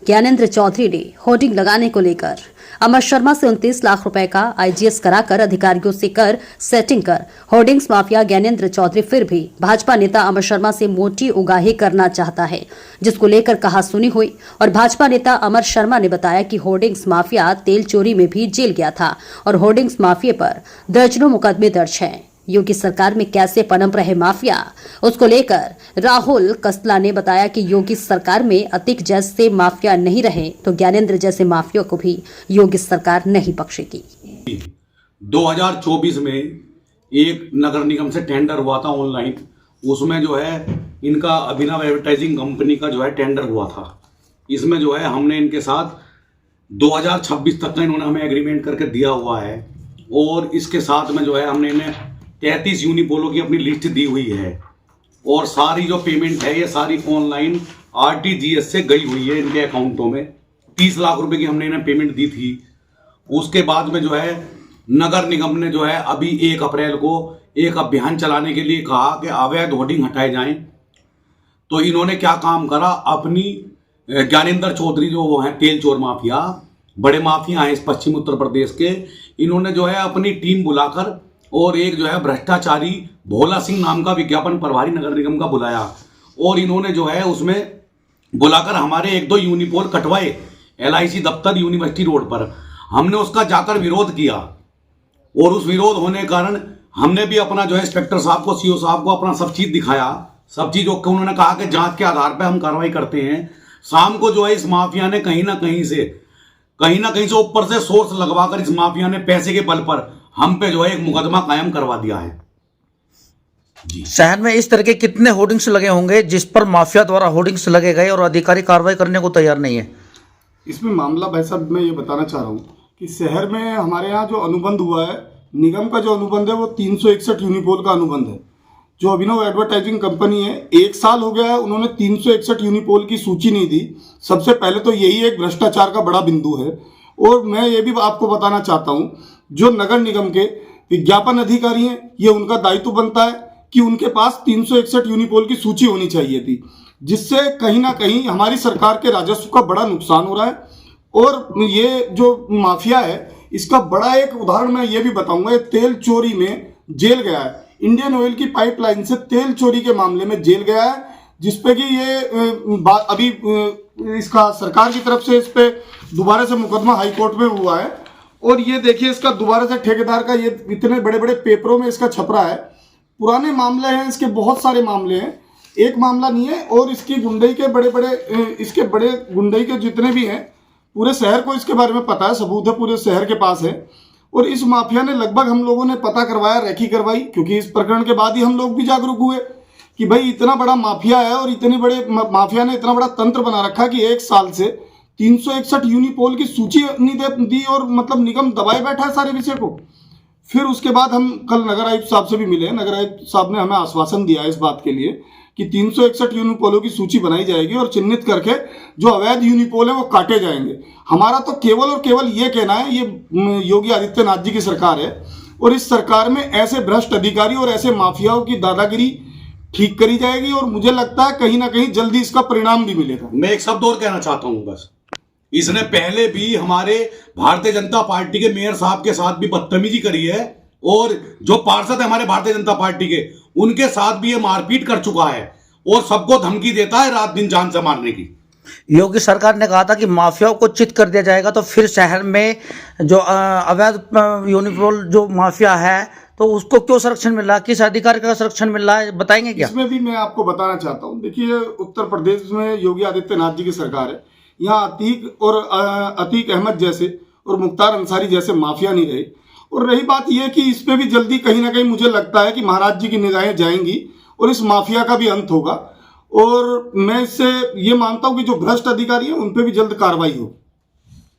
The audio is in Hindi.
ज्ञानेंद्र चौधरी ने होर्डिंग लगाने को लेकर अमर शर्मा से 29 लाख रुपए का आईजीएस कराकर अधिकारियों से कर सेटिंग कर होर्डिंग्स माफिया ज्ञानेंद्र चौधरी फिर भी भाजपा नेता अमर शर्मा से मोटी उगाही करना चाहता है, जिसको लेकर कहासुनी हुई और भाजपा नेता अमर शर्मा ने बताया कि होर्डिंग्स माफिया तेल चोरी में भी जेल गया था और होर्डिंग्स माफिया पर दर्जनों मुकदमे दर्ज हैं। योगी सरकार में कैसे पनप रहे माफिया, उसको लेकर राहुल कसला ने बताया कि योगी सरकार में अतीक जैसे माफिया नहीं रहे तो ज्ञानेंद्र जैसे माफिया को भी योगी सरकार नहीं बख्शेगी। 2024 में एक नगर निगम से टेंडर हुआ था ऑनलाइन, उसमें जो है इनका अभिनव एडवर्टाइजिंग कंपनी का जो है टेंडर हुआ था। इसमें जो है हमने इनके साथ 2026 तक का इन्होंने हमें एग्रीमेंट करके दिया हुआ है और इसके साथ में जो है हमने इन्हें 33 यूनिपोलो की अपनी लिस्ट दी हुई है और सारी जो पेमेंट है ये सारी ऑनलाइन आरटीजीएस से गई हुई है इनके अकाउंटों में। 30 लाख रुपए की हमने इन्हें पेमेंट दी थी। उसके बाद में जो है नगर निगम ने जो है अभी 1 अप्रैल को एक अभियान चलाने के लिए कहा कि अवैध होर्डिंग हटाए जाएं। तो इन्होंने क्या काम करा, अपनी ज्ञानेंद्र चौधरी जो वो हैं तेल चोर माफिया, बड़े माफिया हैं इस पश्चिम उत्तर प्रदेश के, इन्होंने जो है अपनी टीम बुलाकर और एक जो है भ्रष्टाचारी भोला सिंह नाम का विज्ञापन प्रभारी नगर निगम का बुलाया और इन्होंने जो है उसमें बुलाकर हमारे 1-2 यूनिपोल कटवाए LIC दफ्तर यूनिवर्सिटी रोड पर। हमने उसका जाकर विरोध किया और उस विरोध होने के कारण हमने भी अपना जो है इंस्पेक्टर साहब को, CO साहब को अपना सब चीज दिखाया, सब चीज उन्होंने कहा कि जांच के आधार पर हम कार्रवाई करते हैं। शाम को जो है इस माफिया ने कहीं ना कहीं से ऊपर से सोर्स लगवाकर इस माफिया ने पैसे के बल पर हम पे जो है एक मुकदमा कायम करवा दिया है। जी, शहर में इस तरह के कितने होर्डिंग्स लगे होंगे जिस पर माफिया द्वारा होर्डिंग्स लगे गए और अधिकारी कार्रवाई करने को तैयार नहीं है? इसमें मामला भाई साहब मैं ये बताना चाह रहा हूँ कि शहर में हमारे यहाँ जो अनुबंध हुआ है, निगम का जो अनुबंध है वो 361 यूनिपोल का अनुबंध है। जो अभिनव एडवर्टाइजिंग कंपनी है, 1 साल हो गया है, उन्होंने 361 यूनिपोल की सूची नहीं दी। सबसे पहले तो यही एक भ्रष्टाचार का बड़ा बिंदु है। और मैं ये भी आपको बताना चाहता हूँ, जो नगर निगम के विज्ञापन अधिकारी हैं, ये उनका दायित्व बनता है कि उनके पास 361 यूनिपोल की सूची होनी चाहिए थी, जिससे कहीं ना कहीं हमारी सरकार के राजस्व का बड़ा नुकसान हो रहा है। और ये जो माफिया है, इसका बड़ा एक उदाहरण मैं ये भी बताऊंगा, ये तेल चोरी में जेल गया है। इंडियन ऑयल की पाइपलाइन से तेल चोरी के मामले में जेल गया है, जिसपे कि ये अभी इसका सरकार की तरफ से इस पे दोबारा से मुकदमा हाई कोर्ट में हुआ है। और ये देखिए इसका दोबारा से ठेकेदार का ये इतने बड़े बड़े पेपरों में इसका छपरा है। पुराने मामले हैं इसके, बहुत सारे मामले हैं, एक मामला नहीं है। और इसकी गुंडई के बड़े गुंडई के जितने भी हैं, पूरे शहर को इसके बारे में पता है, सबूत है पूरे शहर के पास है। और इस माफिया ने लगभग हम लोगों ने पता करवाया, रेकी करवाई, क्योंकि इस प्रकरण के बाद ही हम लोग भी जागरूक हुए कि भाई इतना बड़ा माफिया है और इतने बड़े माफिया ने इतना बड़ा तंत्र बना रखा कि 1 साल से 361 यूनिपोल की सूची नहीं दी और मतलब निगम दबाए बैठा है सारे विषय को। फिर उसके बाद हम कल नगर आयुक्त साहब से भी मिले। नगर आयुक्त साहब ने हमें आश्वासन दिया इस बात के लिए कि 361 यूनिपोलों की सूची बनाई जाएगी और चिन्हित करके जो अवैध यूनिपोल है वो काटे जाएंगे। हमारा तो केवल और केवल ये कहना है, ये योगी आदित्यनाथ जी की सरकार है और इस सरकार में ऐसे भ्रष्ट अधिकारी और ऐसे माफियाओं की दादागिरी ठीक करी जाएगी और मुझे लगता है कहीं ना कहीं जल्दी इसका परिणाम भी मिलेगा। मैं एक शब्द और कहना चाहता हूं बस, इसने पहले भी हमारे भारतीय जनता पार्टी के मेयर साहब के साथ भी बदतमीजी करी है और जो पार्षद है हमारे भारतीय जनता पार्टी के, उनके साथ भी ये मारपीट कर चुका है और सबको धमकी देता है रात दिन जान से मारने की। योगी सरकार ने कहा था कि माफियाओं को चित कर दिया जाएगा, तो फिर शहर में जो अवैध यूनिपोल जो माफिया है तो उसको क्यों संरक्षण मिल रहा है, किस अधिकार का संरक्षण मिल रहा है, बताएंगे क्या? इसमें भी मैं आपको बताना चाहता हूँ। देखिए, उत्तर प्रदेश में योगी आदित्यनाथ जी की सरकार है। यहाँ अतीक अहमद जैसे और मुख्तार अंसारी जैसे माफिया नहीं रहे। और रही बात यह कि इस पे भी जल्दी कहीं ना कहीं मुझे लगता है कि महाराज जी की निगाहें जाएंगी और इस माफिया का भी अंत होगा। और मैं इससे ये मानता हूं कि जो भ्रष्ट अधिकारी हैं उन पे भी जल्द कार्रवाई हो।